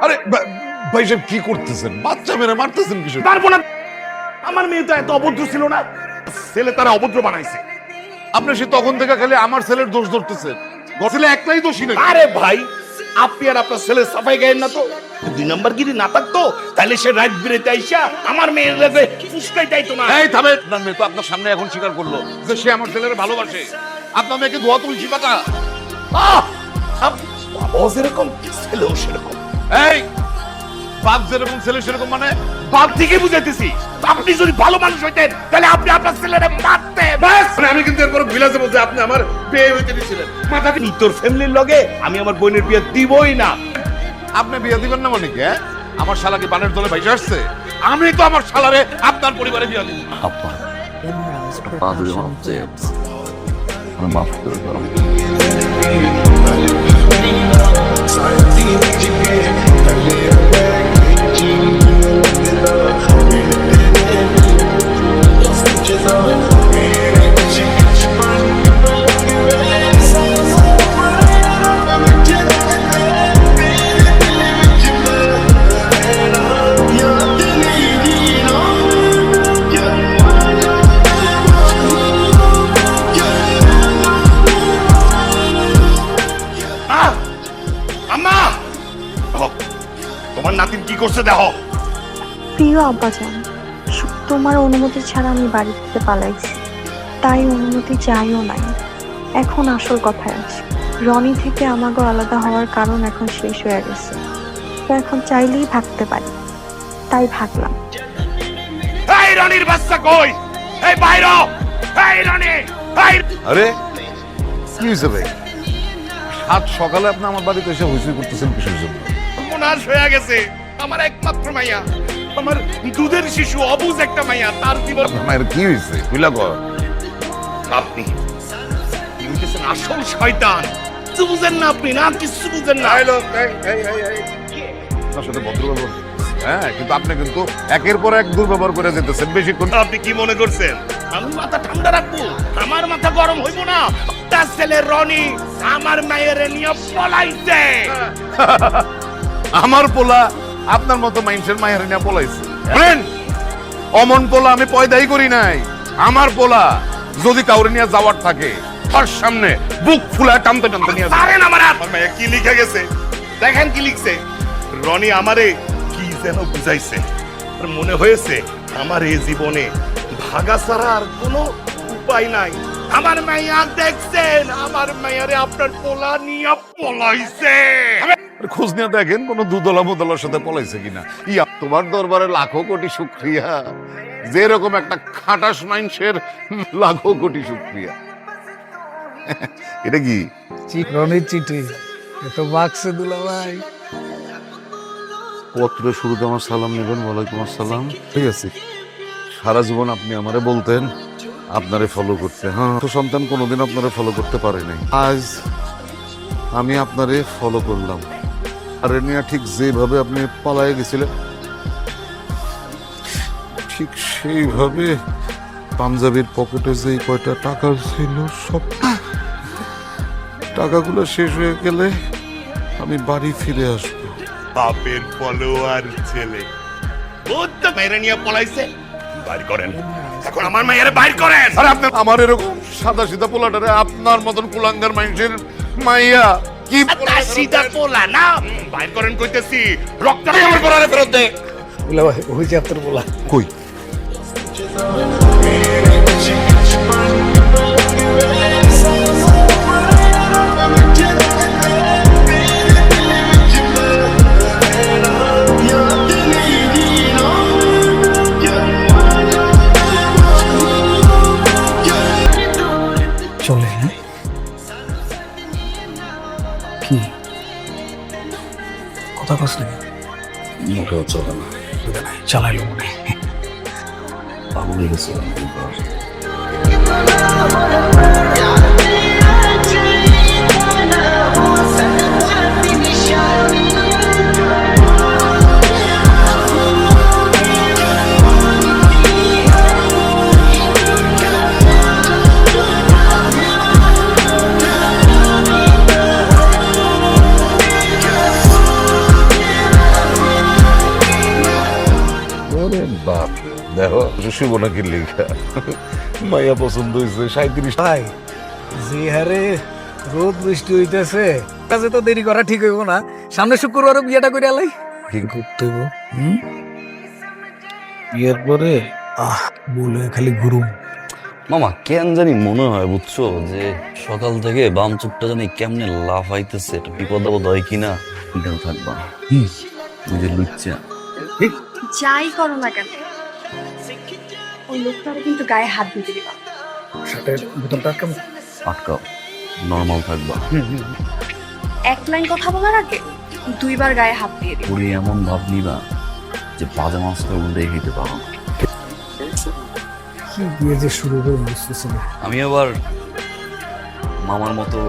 আরে ভাই সাহেব কি করতেছেন? বাচ্চা মেরে মারতেছেন কিছু? পারবো না, আমার মেয়ে তো এত অভদ্র ছিল না, ছেলে তারা অভদ্র বানাইছে। আপনি সে তখন থেকে খালি আমার ছেলের দোষ ধরতেছেন। ছেলে একটাই দোষী না। আরে ভাই, আপনি আর আপনার ছেলে সাফাই গায়েন না তো? 2 নাম্বার গিরি না থাকতো তাহলে সে রাত বিরেতে আইসা আমার মেয়ের লেগে ফুসকাই চাইতো না। এই থামে, আপনার মেয়ে তো আপনার সামনে এখন স্বীকার করলো যে সে আমার ছেলের ভালোবাসে। আপনার মেয়েকে ধোয়া তুলসী পাতা। বাবাও যেরকম ছেলেও সেরকম। এই বাপ যেরকম ছেলে সেরকম মানে? বাপ থেকে বুঝাইতেছি, আপনি যদি ভালো মানুষ হইতেন তাহলে আপনি আপনার ছেলেরে মারতেন। আমি কিন্তু এরপর ভুলে যাবো যে আপনি আমার বিয়ে হইতে দিয়েছিলেন। মাথা কি তোর ফ্যামিলির লগে আমি আমার বোনের বিয়ে দিবই না। আপনি বিয়ে দিবেন না মানে কি? আমার শালাকে বানের দলে ভাইসে আসছে। আমি তো আমার শালারে আপনার পরিবারে বিয়ে দিব। আপা পাদরি মাপতে আমি মাফ করে দাও। তোমার নাতিন কি করছে দেখো। প্রিয় আব্বাজান, তোমার অনুমতি ছাড়া আমি বাড়ি থেকে পালাইছি, তাই অনুমতি চাইও নাই। এখন আসল কথায় আছে, রনি থেকে আমাকে আলাদা হওয়ার কারণ এখন শেষ হয়ে গেছে, তো এখন চাইলেই ভাগতে পারি, তাই ভাগলাম। এই রনির বাচ্চা কই? এই বাইরে, এই রনি, এই। আরে কি হয়েছে ভাই? সাত সকালে আপনি আমার বাড়িতে এসে হুইসুই করতেছেন কিসের জন্য? মনার হয়ে গেছে আমার একমাত্র মাইয়া, আমার দুধের শিশু অবুজ একটা মাইয়া, তার জীবন। মায়ের কি হয়েছে? বুঝলা কর আপনি হইতেছেন আসল শয়তান। কিছু বুঝেন না আপনি, না কিছু বুঝেন না। আপনার সাথে ভদ্র ব্যবহার। হ্যাঁ, কিন্তু আপনি কিন্তু একের পর এক দুর্ব্যবহার করে যেতেছেন বেশিক্ষণ। আপনি কি মনে করছেন আমি মাথা ঠান্ডা রাখবো? আমার মাথা গরম হইব না। তার ছেলে রনি আমার মায়ের নিয়ে পলাইছে। আমার পোলা আপনার মতো মানুষের মায়ের নিয়ে পলাইছে? অমন পোলা আমি পয়দাই করি নাই। আমার পোলা যদি কাউরে নিয়ে যাওয়ার থাকে তার সামনে বুক ফুলা টানতে টানতে নিয়ে পারেন। আমার মাইয়া কি লিখে গেছে দেখেন, কি লিখছে। রনি আমারে কি যেন বুঝাইছে, মনে হয়েছে আমার এই জীবনে ভাগা ছাড়া আর কোনো উপায় নাই। আমার মাইয়া দেখছেন, আমার মাইয়ারে আপনার পোলা নিয়ে পলাইছে। খোঁজ নিয়ে দেখেন কোন দুদলা মুদলার সাথে পলাইছে কিনা। ইয়া তোমার দরবারে লাখো কোটি শুকরিয়া, যেরকম একটা খাটাস মানুষের লাখো কোটি শুকরিয়া। এটা কি? রনির চিঠি, এত বাক্সে দুলা ভাই। পত্র শুরুতে আমার সালাম নেবেন। ওয়ালাইকুম আসসালাম। ঠিক আছে, সারা জীবন আপনি আমারে বলতেন আপনারে ফলো করতে। হ্যাঁ, তো সন্তান কোনোদিন আপনারে ফলো করতে পারে নাই। আজ আমি আপনারে ফলো করলাম। আর নিয়ে ঠিক যেভাবে আপনি পালায়ে গেছিলেন ঠিক সেইভাবে পাঞ্জাবির পকেটে যে কয়টা টাকা ছিল সব টাকাগুলো শেষ হয়ে গেলে আমি বাড়ি ফিরে আসবো। বাপের ফলোয়ার ছেলে বুদ্ধ মেরে নিয়ে পলাইছে। বাইর করেন এখন, আমার মায়ের বাইর করেন। আরে আপনি আমার এরকম সাদা সিধা পোলাটারে আপনার মতন কুলাঙ্গার মানুষের মাইয়া কি সিধা পোলা না বাইর করেন কইতেছি। রক্ত আমার পোলারে ফেরত দে। দুলা ভাই ওই যে আপনার বলা কই? চলে। হ্যাঁ কি কথা কস নাকি? মোটেও চলে না, চালাইলো মনে পাগল হয়ে গেছে। দেখো শুভ নাকি লেখা মাইয়া পছন্দ হয়েছে 37। ভাই যে হারে রোদ বৃষ্টি হইতেছে কাজে তো দেরি করা ঠিক হইব না, সামনে শুক্রবারে বিয়েটা করে আলাই কি করতে হইব। বিয়ের পরে বলে খালি ঘুরুম। মামা কেন জানি মনে হয় বুঝছো যে সকাল থেকে বাম চোখটা জানি কেমনে লাফাইতেছে, একটা বিপদ আপদ হয় কিনা। কেন থাকবা নিজের লুচ্চা যাই করো না কেন ওই লোকটার কিন্তু গায়ে হাত দিতে দিবা। শার্টের বোতামটা কেমন আটকাও, নর্মাল থাকবা। এক লাইন কথা বলার আগে দুইবার গায়ে হাত দিয়ে দিবা। পুরি এমন ভাব নিবা যে বাজে মাছটা উল্টে খেতে পারো। কি বিয়ে যে শুরু করে বুঝতেছি না। আমি আবার মামার মতো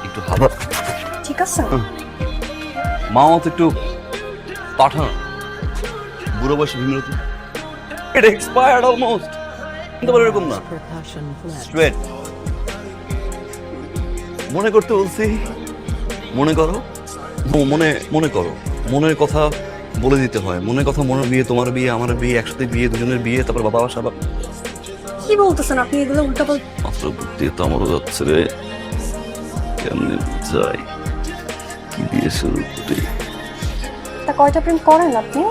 একটু হাবা, ঠিক আছে মামার মতো একটু পাঠান, বুড়ো বয়সে ভিন্ন। এটা এক্সপায়ার্ড অলমোস্ট, কিন্তু আবার এরকম না, স্ট্রেট। মনে করতে বলছি, মনে করো, মনে করো, মনের কথা বলে দিতে হয়। মনের কথা, মনের বিয়ে, তোমার বিয়ে, আমার বিয়ে, একসাথে বিয়ে, দুজনের বিয়ে, তারপর বাবা বাসা। কি বলতেছেন আপনি এগুলো উল্টা বল। মাত্র বুদ্ধি তো আমারও যাচ্ছে রে, কেমনে যাই কি দিয়ে শুরু করি। তা কয়টা প্রেম করেন আপনি?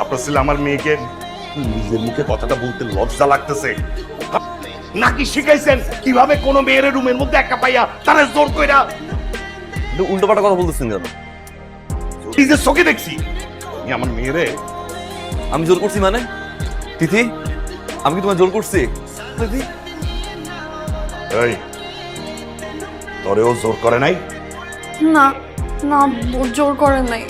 আপনার ছেলে আমার মেয়েকে নিজের মুখে কথাটা বলতে লজ্জা লাগতেছে নাকি শিখাইছেন কিভাবে কোন মেয়ের রুমের মধ্যে একা পাইয়া তারা জোর কইরা? উল্টো পাল্টা কথা বলতেছেন কেন? নিজের চোখে দেখছি আমি আমার মেয়েরে। আমি জোর করছি মানে? তিথি, আমি কি তোমার জোর করছি? তিথি, এই তোরেও জোর করে নাই? না না জোর করেন নাই।